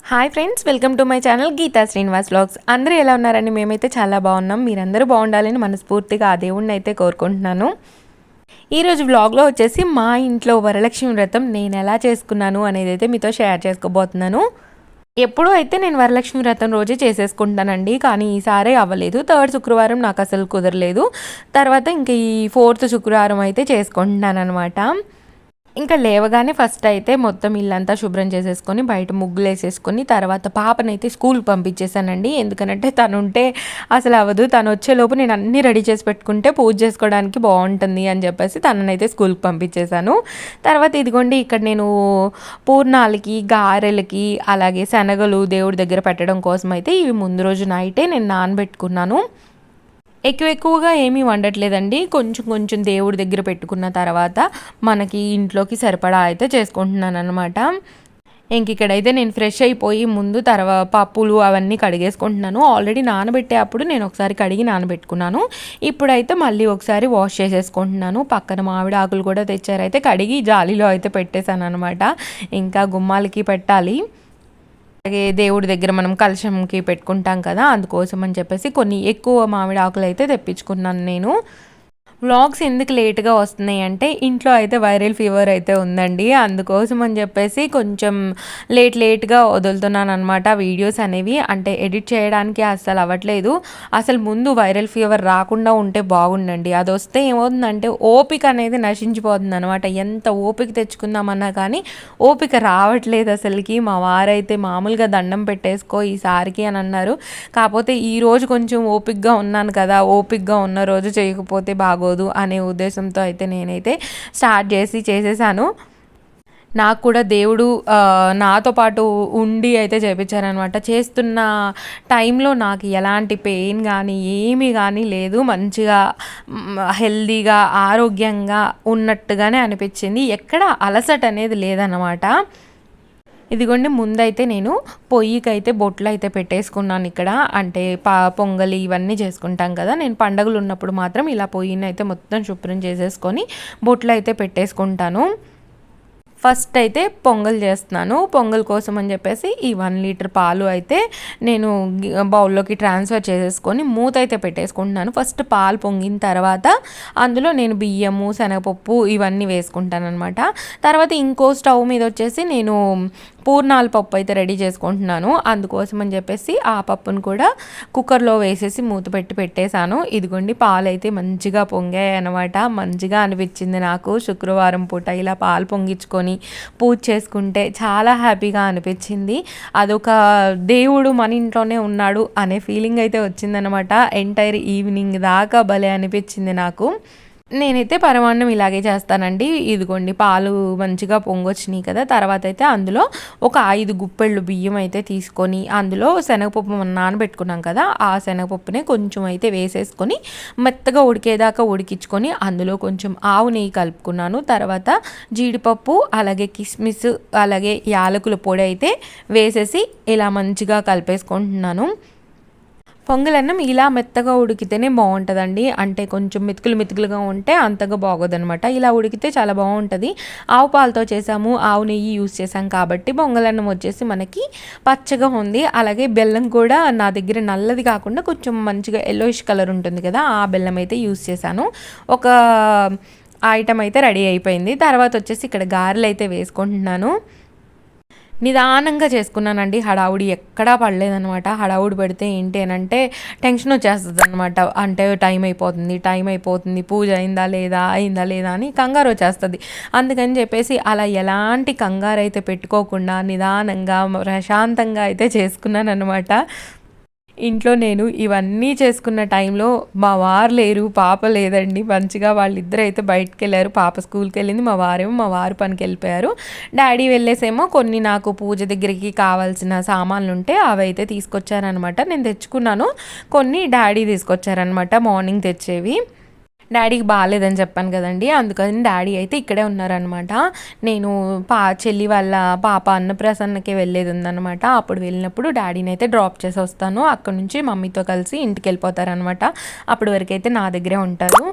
Hi friends, welcome to my channel Geeta Srinivas vlogs. అందరూ ఎలా ఉన్నారండి? మేమైతే చాలా బాగున్నాం. మీరందరూ బాగుండాలని మనస్ఫూర్తిగా ఆ దేవుణ్ణి అయితే కోరుకుంటున్నాను. ఈరోజు వ్లాగ్లో వచ్చేసి మా ఇంట్లో వరలక్ష్మి వ్రతం నేను ఎలా చేసుకున్నాను అనేది అయితే మీతో షేర్ చేసుకోబోతున్నాను. ఎప్పుడూ అయితే నేను వరలక్ష్మి వ్రతం రోజే చేసేసుకుంటానండి, కానీ ఈసారి అవ్వలేదు. థర్డ్ శుక్రవారం నాకు అసలు కుదరలేదు. తర్వాత ఇంక ఈ ఫోర్త్ శుక్రవారం అయితే చేసుకుంటున్నాను అనమాట. ఇంకా లేవగానే ఫస్ట్ అయితే మొత్తం ఇల్లంతా శుభ్రం చేసేసుకొని బయట ముగ్గులు వేసేసుకొని తర్వాత పాపనైతే స్కూల్కి పంపించేశానండి. ఎందుకంటే తను ఉంటే అసలు అవ్వదు. తను వచ్చేలోపు నేను అన్నీ రెడీ చేసి పెట్టుకుంటే పూజ చేసుకోవడానికి బాగుంటుంది అని చెప్పేసి తననైతే స్కూల్కి పంపించేశాను. తర్వాత ఇదిగోండి ఇక్కడ నేను పూర్ణాలకి, గారెలకి, అలాగే శనగలు దేవుడి దగ్గర పెట్టడం కోసం అయితే ఇవి ముందు రోజు నైటే నేను నానబెట్టుకున్నాను. ఎక్కువగా ఏమీ వండట్లేదండి. కొంచెం కొంచెం దేవుడి దగ్గర పెట్టుకున్న తర్వాత మనకి ఇంట్లోకి సరిపడా అయితే చేసుకుంటున్నాను అనమాట. ఇంక ఇక్కడైతే నేను ఫ్రెష్ అయిపోయి ముందు పప్పులు అవన్నీ కడిగేసుకుంటున్నాను. ఆల్రెడీ నానబెట్టే అప్పుడు నేను ఒకసారి కడిగి నానబెట్టుకున్నాను. ఇప్పుడైతే మళ్ళీ ఒకసారి వాష్ చేసేసుకుంటున్నాను. పక్కన మామిడి ఆకులు కూడా తెచ్చారైతే కడిగి జాలీలో అయితే పెట్టేశాను అనమాట. ఇంకా గుమ్మాలకి పెట్టాలి. అలాగే దేవుడి దగ్గర మనం కలశంకి పెట్టుకుంటాం కదా, అందుకోసం అని చెప్పేసి కొన్ని ఎక్కువ మామిడి ఆకులు అయితే తెప్పించుకున్నాను నేను. వ్లాగ్స్ ఎందుకు లేట్గా వస్తున్నాయి అంటే ఇంట్లో అయితే వైరల్ ఫీవర్ అయితే ఉందండి. అందుకోసం అని చెప్పేసి కొంచెం లేట్గా వదులుతున్నాను అనమాట వీడియోస్ అనేవి. అంటే ఎడిట్ చేయడానికి అస్సలు అవ్వట్లేదు. అసలు ముందు వైరల్ ఫీవర్ రాకుండా ఉంటే బాగుండండి. అది వస్తే ఏమవుతుందంటే ఓపిక అనేది నశించిపోతుంది అనమాట. ఎంత ఓపిక తెచ్చుకుందామన్నా కానీ ఓపిక రావట్లేదు అసలుకి. మా వారైతే మామూలుగా దండం పెట్టేసుకో ఈసారికి అని అన్నారు. కాకపోతే ఈరోజు కొంచెం ఓపికగా ఉన్నాను కదా, ఓపికగా ఉన్న రోజు చేయకపోతే బాగోదు అనే ఉద్దేశంతో అయితే నేనైతే స్టార్ట్ చేసేసాను. నాకు కూడా దేవుడు నాతో పాటు ఉండి అయితే చేయించారనమాట. చేస్తున్న టైంలో నాకు ఎలాంటి పెయిన్ కానీ ఏమీ కానీ లేదు. మంచిగా హెల్దీగా ఆరోగ్యంగా ఉన్నట్టుగానే అనిపించింది. ఎక్కడ అలసట అనేది లేదన్నమాట. ఇదిగోండి ముందైతే నేను పొయ్యికి అయితే బొట్లు అయితే పెట్టేసుకున్నాను ఇక్కడ. అంటే పొంగలి ఇవన్నీ చేసుకుంటాం కదా, నేను పండుగలు ఉన్నప్పుడు మాత్రం ఇలా పొయ్యిని అయితే మొత్తం శుభ్రం చేసేసుకొని బొట్లు అయితే పెట్టేసుకుంటాను. ఫస్ట్ అయితే పొంగల్ చేస్తున్నాను. పొంగల్ కోసం అని చెప్పేసి ఈ 1 లీటర్ పాలు అయితే నేను బౌల్లోకి ట్రాన్స్ఫర్ చేసేసుకొని మూత అయితే పెట్టేసుకుంటున్నాను. ఫస్ట్ పాలు పొంగిన తర్వాత అందులో నేను బియ్యము, శనగపప్పు ఇవన్నీ వేసుకుంటాను అనమాట. తర్వాత ఇంకో స్టవ్ మీద వచ్చేసి నేను పూర్ణాల పప్పు అయితే రెడీ చేసుకుంటున్నాను. అందుకోసం అని చెప్పేసి ఆ పప్పును కూడా కుక్కర్లో వేసేసి మూత పెట్టేశాను. ఇదిగోండి పాలు అయితే మంచిగా పొంగాయి అనమాట. మంచిగా అనిపించింది నాకు. శుక్రవారం పూట ఇలా పాలు పొంగించుకొని పూజ చేసుకుంటే చాలా హ్యాపీగా అనిపించింది. అదొక దేవుడు మన ఇంట్లోనే ఉన్నాడు అనే ఫీలింగ్ అయితే వచ్చిందనమాట. ఎంటైర్ ఈవినింగ్ దాకా భలే అనిపించింది నాకు. నేనైతే పరమాన్నం ఇలాగే చేస్తానండి. ఇదిగోండి పాలు మంచిగా పొంగొచ్చినాయి కదా, తర్వాత అయితే అందులో ఒక 5 గుప్పెళ్ళు బియ్యం అయితే తీసుకొని అందులో శనగపప్పు మనం నానబెట్టుకున్నాం కదా, ఆ శనగపప్పునే కొంచెం అయితే వేసేసుకొని మెత్తగా ఉడికేదాకా ఉడికించుకొని అందులో కొంచెం ఆవు నెయ్యి కలుపుకున్నాను. తర్వాత జీడిపప్పు, అలాగే కిస్మిస్, అలాగే యాలకుల పొడి అయితే వేసేసి ఇలా మంచిగా కలిపేసుకుంటున్నాను. పొంగలన్నం ఇలా మెత్తగా ఉడికితేనే బాగుంటుందండి. అంటే కొంచెం మెతుకులుగా ఉంటే అంతగా బాగోదనమాట. ఇలా ఉడికితే చాలా బాగుంటుంది. ఆవు పాలతో చేసాము, ఆవు నెయ్యి యూస్ చేసాం కాబట్టి పొంగలన్నం వచ్చేసి మనకి పచ్చగా ఉంది. అలాగే బెల్లం కూడా నా దగ్గర నల్లది కాకుండా కొంచెం మంచిగా ఎల్లోయిష్ కలర్ ఉంటుంది కదా, ఆ బెల్లం అయితే యూస్ చేశాను. ఒక ఐటమ్ అయితే రెడీ అయిపోయింది. తర్వాత వచ్చేసి ఇక్కడ గారెలు అయితే వేసుకుంటున్నాను. నిదానంగా చేసుకున్నానండి. హడావుడి ఎక్కడా పడలేదనమాట. హడావుడి పెడితే ఏంటి అని అంటే టెన్షన్ వచ్చేస్తుంది అనమాట. అంటే టైం అయిపోతుంది, పూజ అయిందా లేదా అని కంగారు వచ్చేస్తుంది. అందుకని చెప్పేసి అలా ఎలాంటి కంగారు అయితే పెట్టుకోకుండా నిదానంగా ప్రశాంతంగా అయితే చేసుకున్నాను అనమాట. ఇంట్లో నేను ఇవన్నీ చేసుకున్న టైంలో మా వారు లేరు, పాప లేదండి. మంచిగా వాళ్ళిద్దరు అయితే బయటకు వెళ్ళారు. పాప స్కూల్కి వెళ్ళింది, మా వారు పనికి వెళ్ళిపోయారు. డాడీ వెళ్ళేసేమో కొన్ని నాకు పూజ దగ్గరికి కావాల్సిన సామాన్లు ఉంటే అవి అయితే తీసుకొచ్చారనమాట. నేను తెచ్చుకున్నాను, కొన్ని డాడీ తీసుకొచ్చారనమాట మార్నింగ్ తెచ్చేవి. డాడీకి బాగాలేదని చెప్పాను కదండి, అందుకని డాడీ అయితే ఇక్కడే ఉన్నారనమాట. నేను చెల్లి వాళ్ళ పాప అన్నప్రసన్నకి వెళ్ళేది ఉందనమాట. అప్పుడు వెళ్ళినప్పుడు డాడీని అయితే డ్రాప్ చేసి వస్తాను. అక్కడ నుంచి మమ్మీతో కలిసి ఇంటికి వెళ్ళిపోతారనమాట. అప్పటి వరకు అయితే నా దగ్గరే ఉంటారు.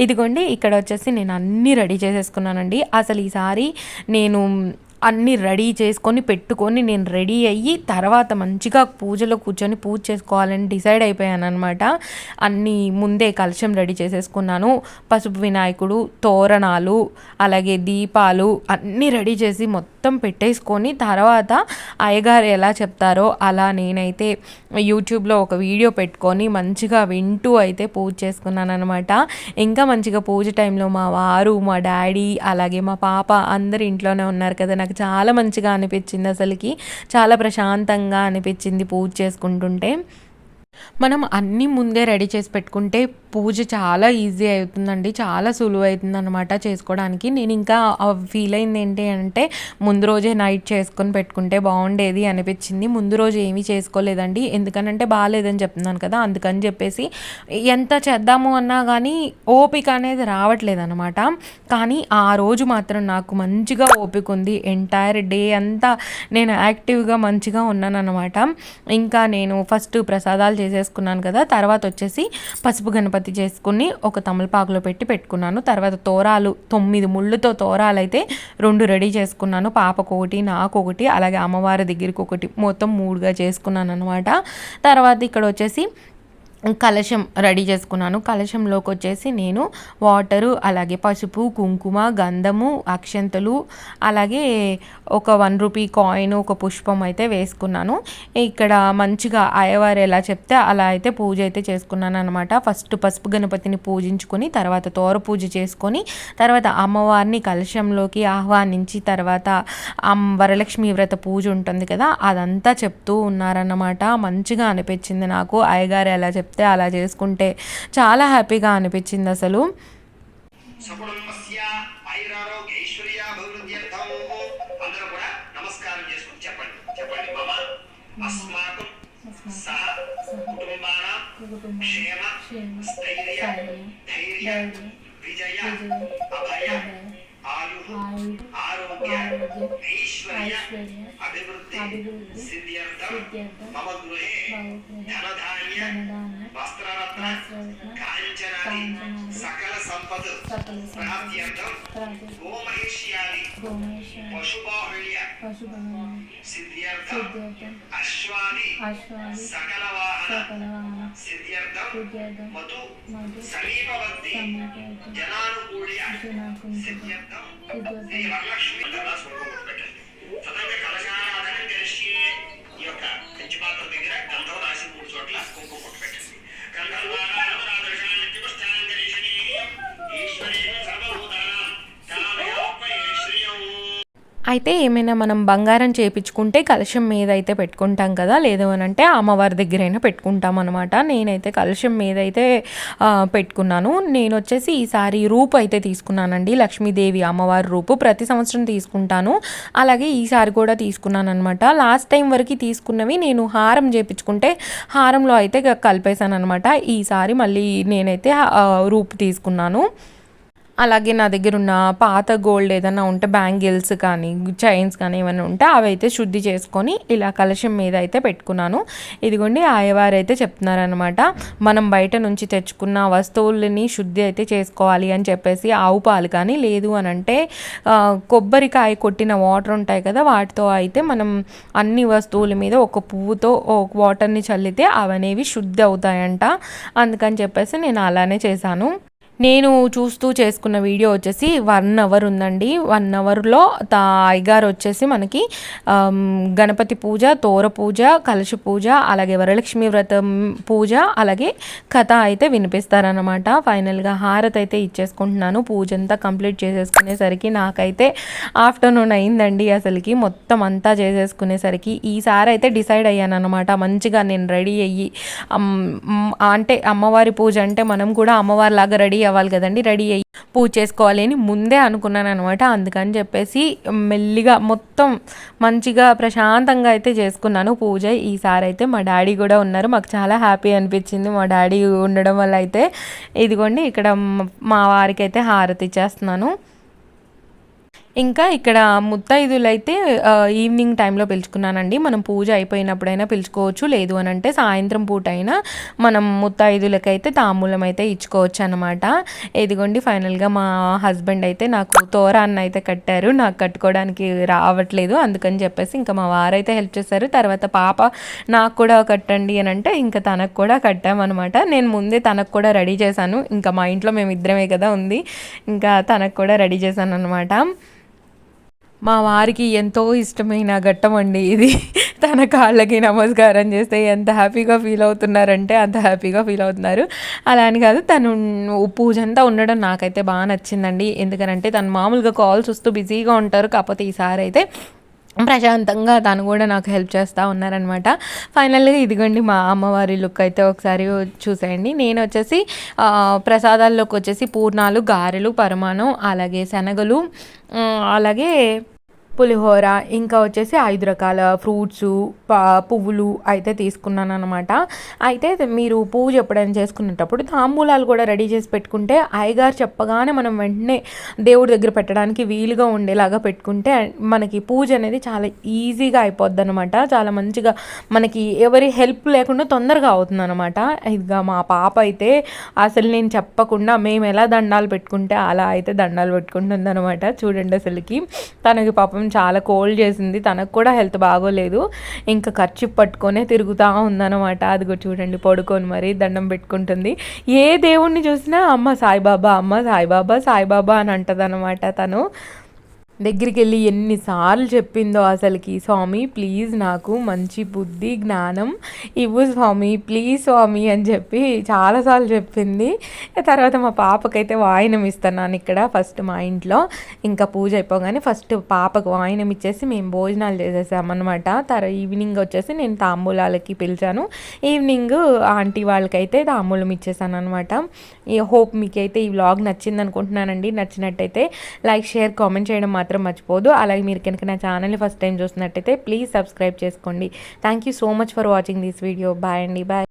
ఇదిగోండి ఇక్కడ వచ్చేసి నేను అన్నీ రెడీ చేసేసుకున్నానండి. అసలు ఈసారి నేను అన్నీ రెడీ చేసుకొని పెట్టుకొని నేను రెడీ అయ్యి తర్వాత మంచిగా పూజలో కూర్చొని పూజ చేసుకోవాలని డిసైడ్ అయిపోయాను అనమాట. అన్నీ ముందే కలశం రెడీ చేసేసుకున్నాను. పసుపు వినాయకుడు, తోరణాలు, అలాగే దీపాలు అన్నీ రెడీ చేసి మొత్తం పెట్టేసుకొని తర్వాత అయ్యగారు ఎలా చెప్తారో అలా నేనైతే యూట్యూబ్లో ఒక వీడియో పెట్టుకొని మంచిగా వింటూ అయితే పూజ చేసుకున్నాను అనమాట. ఇంకా మంచిగా పూజ టైంలో మా వారు, మా డాడీ, అలాగే మా పాప అందరు ఇంట్లోనే ఉన్నారు కదా. నాకు చాలా మంచిగా అనిపించింది, అసలుకి చాలా ప్రశాంతంగా అనిపించింది పూజ చేసుకుంటుంటే. మనం అన్నీ ముందే రెడీ చేసి పెట్టుకుంటే పూజ చాలా ఈజీ అవుతుందండి, చాలా సులువు అవుతుందన్నమాట చేసుకోవడానికి. నేను ఇంకా ఫీల్ అయింది ఏంటి అంటే ముందు రోజే నైట్ చేసుకొని పెట్టుకుంటే బాగుండేది అనిపించింది. ముందు రోజు ఏమీ చేసుకోలేదండి, ఎందుకనంటే బాగాలేదని చెప్తున్నాను కదా, అందుకని చెప్పేసి ఎంత చేద్దాము అన్నా కానీ ఓపిక అనేది రావట్లేదు అనమాట. కానీ ఆ రోజు మాత్రం నాకు మంచిగా ఓపిక ఉంది. ఎంటైర్ డే అంతా నేను యాక్టివ్గా మంచిగా ఉన్నాను అనమాట. ఇంకా నేను ఫస్ట్ ప్రసాదాలు చేసేసుకున్నాను కదా, తర్వాత వచ్చేసి పసుపు గణపతి చేసుకుని ఒక తమలపాకులో పెట్టుకున్నాను. తర్వాత తోరాలు 9 ముళ్ళుతో తోరాలు అయితే 2 రెడీ చేసుకున్నాను. పాపకు ఒకటి, నాకు ఒకటి, అలాగే అమ్మవారి దగ్గరికి ఒకటి, మొత్తం 3గా చేసుకున్నాను అనమాట. తర్వాత ఇక్కడ వచ్చేసి కలశం రెడీ చేసుకున్నాను. కలశంలోకి వచ్చేసి నేను వాటరు, అలాగే పసుపు, కుంకుమ, గంధము, అక్షంతలు, అలాగే ఒక 1 రూపీ కాయిన్, ఒక పుష్పం అయితే వేసుకున్నాను. ఇక్కడ మంచిగా అయ్యవారు ఎలా చెప్తే అలా అయితే పూజ అయితే చేసుకున్నాను అనమాట. ఫస్ట్ పసుపు గణపతిని పూజించుకొని తర్వాత తోర పూజ చేసుకొని తర్వాత అమ్మవారిని కలశంలోకి ఆహ్వానించి తర్వాత వరలక్ష్మి వ్రత పూజ ఉంటుంది కదా, అదంతా చెప్తూ ఉన్నారన్నమాట. మంచిగా అనిపించింది నాకు, అయ్యగారు ఎలా చెప్తే అలా చేసుకుంటే చాలా హ్యాపీగా అనిపించింది అసలు. ఆరోగ్య ఐశ్వర్య అభివృద్ధి సిద్ధ్యర్థం మమ గృహే ధనధాన్య వస్త్రరత్న కాంచనాది సకల సంపద ప్రాప్త్యర్థం గోమహేష్యాది పశుబాహుళ్య సిద్ధ్యర్థం అశ్వాది సకల వాహన సిద్ధ్యర్థం మధు సమీపవర్తి జనానుకూల్య సిద్ధ్యర్థం శ్రీ వరలక్ష్మి సతంగా కలశారాధనం కలిసి ఈ యొక్క పంచపాత్ర దగ్గర గంధం రాసి 3 చోట్ల కుంకుమ కొట్టు పెట్టండి. గంధం ద్వారా దర్శనం నిత్యపుష్టానం కలిసి ఈశ్వరేణ సర్వభూతానాం కామయోపై శ్రీయం. అయితే ఏమైనా మనం బంగారం చేయించుకుంటే కలశం మీద అయితే పెట్టుకుంటాం కదా, లేదు అని అంటే అమ్మవారి దగ్గరైనా పెట్టుకుంటాం అనమాట. నేనైతే కలశం మీద అయితే పెట్టుకున్నాను. నేను వచ్చేసి ఈసారి రూపు అయితే తీసుకున్నానండి, లక్ష్మీదేవి అమ్మవారి రూపు. ప్రతి సంవత్సరం తీసుకుంటాను, అలాగే ఈసారి కూడా తీసుకున్నాను అనమాట. లాస్ట్ టైం వరకు తీసుకున్నవి నేను హారం చేయించుకుంటే హారంలో అయితే కలిపేశాను అనమాట. ఈసారి మళ్ళీ నేనైతే రూపు తీసుకున్నాను. అలాగే నా దగ్గర ఉన్న పాత గోల్డ్ ఏదైనా ఉంటే బ్యాంగిల్స్ కానీ చైన్స్ కానీ ఏమైనా ఉంటే అవి అయితే శుద్ధి చేసుకొని ఇలా కలశం మీద అయితే పెట్టుకున్నాను. ఇదిగోండి అయ్యవారు అయితే చెప్తున్నారనమాట, మనం బయట నుంచి తెచ్చుకున్న వస్తువులని శుద్ధి అయితే చేసుకోవాలి అని చెప్పేసి. ఆవు పాలు కానీ లేదు అని అంటే కొబ్బరికాయ కొట్టిన వాటర్ ఉంటాయి కదా, వాటితో అయితే మనం అన్ని వస్తువుల మీద ఒక పువ్వుతో వాటర్ని చల్లితే అవనేవి శుద్ధి అవుతాయంట. అందుకని చెప్పేసి నేను అలానే చేశాను. నేను చూస్తూ చేసుకున్న వీడియో వచ్చేసి 1 అవర్ ఉందండి. 1 అవర్లో అయ్యగారు వచ్చేసి మనకి గణపతి పూజ, తోర పూజ, కలశ పూజ, అలాగే వరలక్ష్మి వ్రతం పూజ, అలాగే కథ అయితే వినిపిస్తారనమాట. ఫైనల్గా హారతి అయితే ఇచ్చేసుకుంటున్నాను. పూజ అంతా కంప్లీట్ చేసేసుకునేసరికి నాకైతే ఆఫ్టర్నూన్ అయిందండి. అసలుకి మొత్తం అంతా చేసేసుకునేసరికి ఈసారి అయితే డిసైడ్ అయ్యాను అనమాట. మంచిగా నేను రెడీ అయ్యి అంటే అమ్మవారి పూజ అంటే మనం కూడా అమ్మవారి లాగా రెడీ అవ్వాలి కదండి, రెడీ అయ్యి పూజ చేసుకోవాలి అని ముందే అనుకున్నాను అనమాట. అందుకని చెప్పేసి మెల్లిగా మొత్తం మంచిగా ప్రశాంతంగా అయితే చేసుకున్నాను పూజ. ఈసారి అయితే మా డాడీ కూడా ఉన్నారు, మాకు చాలా హ్యాపీ అనిపించింది మా డాడీ ఉండడం వల్ల. అయితే ఇదిగోండి ఇక్కడ మా వారికి అయితే హారతి ఇచ్చేస్తున్నాను. ఇంకా ఇక్కడ ముత్తైదులైతే ఈవినింగ్ టైంలో పిలుచుకున్నానండి. మనం పూజ అయిపోయినప్పుడైనా పిలుచుకోవచ్చు, లేదు అని అంటే సాయంత్రం పూట అయినా మనం ముత్తైదులకైతే తాంబూలం అయితే ఇచ్చుకోవచ్చు అనమాట. ఇదిగోండి ఫైనల్గా మా హస్బెండ్ అయితే నాకు తోరాన్ని అయితే కట్టారు. నాకు కట్టుకోవడానికి రావట్లేదు, అందుకని చెప్పేసి ఇంకా మా వారైతే హెల్ప్ చేశారు. తర్వాత పాప నాకు కూడా కట్టండి అని అంటే ఇంకా తనకు కూడా కట్టామన్నమాట. నేను ముందే తనకు కూడా రెడీ చేశాను, ఇంకా మా ఇంట్లో మేము ఇద్దరమే కదా ఉంది, ఇంకా తనకు కూడా రెడీ చేశాను అనమాట. మా వారికి ఎంతో ఇష్టమైన ఘట్టం అండి ఇది. తన కాళ్ళకి నమస్కారం చేస్తే ఎంత హ్యాపీగా ఫీల్ అవుతున్నారంటే అంత హ్యాపీగా ఫీల్ అవుతున్నారు. అలా అని కాదు, తను పూజ అంతా ఉండడం నాకైతే బాగా నచ్చిందండి. ఎందుకనంటే తను మామూలుగా కాల్స్ వస్తూ బిజీగా ఉంటారు, కాకపోతే ఈసారి అయితే ప్రశాంతంగా తను కూడా నాకు హెల్ప్ చేస్తూ ఉన్నారనమాట. ఫైనల్గా ఇదిగోండి మా అమ్మవారి లుక్ అయితే ఒకసారి చూసేయండి. నేను వచ్చేసి ప్రసాదాల్లోకి వచ్చేసి పూర్ణాలు, గారెలు, పరమాణం, అలాగే శనగలు, అలాగే పులిహోర, ఇంకా వచ్చేసి 5 రకాల ఫ్రూట్సు, పువ్వులు అయితే తీసుకున్నాను అనమాట. అయితే మీరు పూజ ఎప్పుడైనా చేసుకునేటప్పుడు తాంబూలాలు కూడా రెడీ చేసి పెట్టుకుంటే అయ్యగారు చెప్పగానే మనం వెంటనే దేవుడి దగ్గర పెట్టడానికి వీలుగా ఉండేలాగా పెట్టుకుంటే మనకి పూజ అనేది చాలా ఈజీగా అయిపోద్ది అనమాట. చాలా మంచిగా మనకి ఎవరి హెల్ప్ లేకుండా తొందరగా అవుతుంది అనమాట. ఇదిగా మా పాప అయితే అసలు నేను చెప్పకుండా మేము ఎలా దండాలు పెట్టుకుంటే అలా అయితే దండాలు పెట్టుకుంటుంది అనమాట. చూడండి అసలుకి తనకి పాపం చాలా కోల్డ్ చేసింది, తనకు కూడా హెల్త్ బాగోలేదు, ఇంకా ఖర్చు పట్టుకొనే తిరుగుతూ ఉందన్నమాట. అదిగో చూడండి పడుకొని మరి దండం పెట్టుకుంటుంది. ఏ దేవుణ్ణి చూసినా అమ్మ సాయిబాబా, అమ్మ సాయిబాబా, సాయిబాబా అని అంటది అనమాట. తను దగ్గరికి వెళ్ళి ఎన్నిసార్లు చెప్పిందో అసలుకి, స్వామి ప్లీజ్ నాకు మంచి బుద్ధి జ్ఞానం ఇవ్వు స్వామి, ప్లీజ్ స్వామి అని చెప్పి చాలాసార్లు చెప్పింది. తర్వాత మా పాపకైతే వాయినం ఇస్తున్నాను ఇక్కడ ఫస్ట్ మా ఇంట్లో. ఇంకా పూజ అయిపోగానే ఫస్ట్ పాపకు వాయినం ఇచ్చేసి మేము భోజనాలు చేసేసామన్నమాట. ఈవినింగ్ వచ్చేసి నేను తాంబూలాలకి పిలిచాను. ఈవినింగ్ ఆంటీ వాళ్ళకైతే తాంబూలం ఇచ్చేసాను అనమాట. హోప్ మీకైతే ఈ వ్లాగ్ నచ్చింది అనుకుంటున్నానండి. నచ్చినట్టయితే లైక్, షేర్, కామెంట్ చేయడం మాత్రం మర్చిపోదు. అలాగే మీరు కనుక నా ఛానల్ని ఫస్ట్ టైం చూసినట్టయితే ప్లీజ్ సబ్స్క్రైబ్ చేసుకోండి. Thank you so much for watching this video. Bye అండి, బాయ్.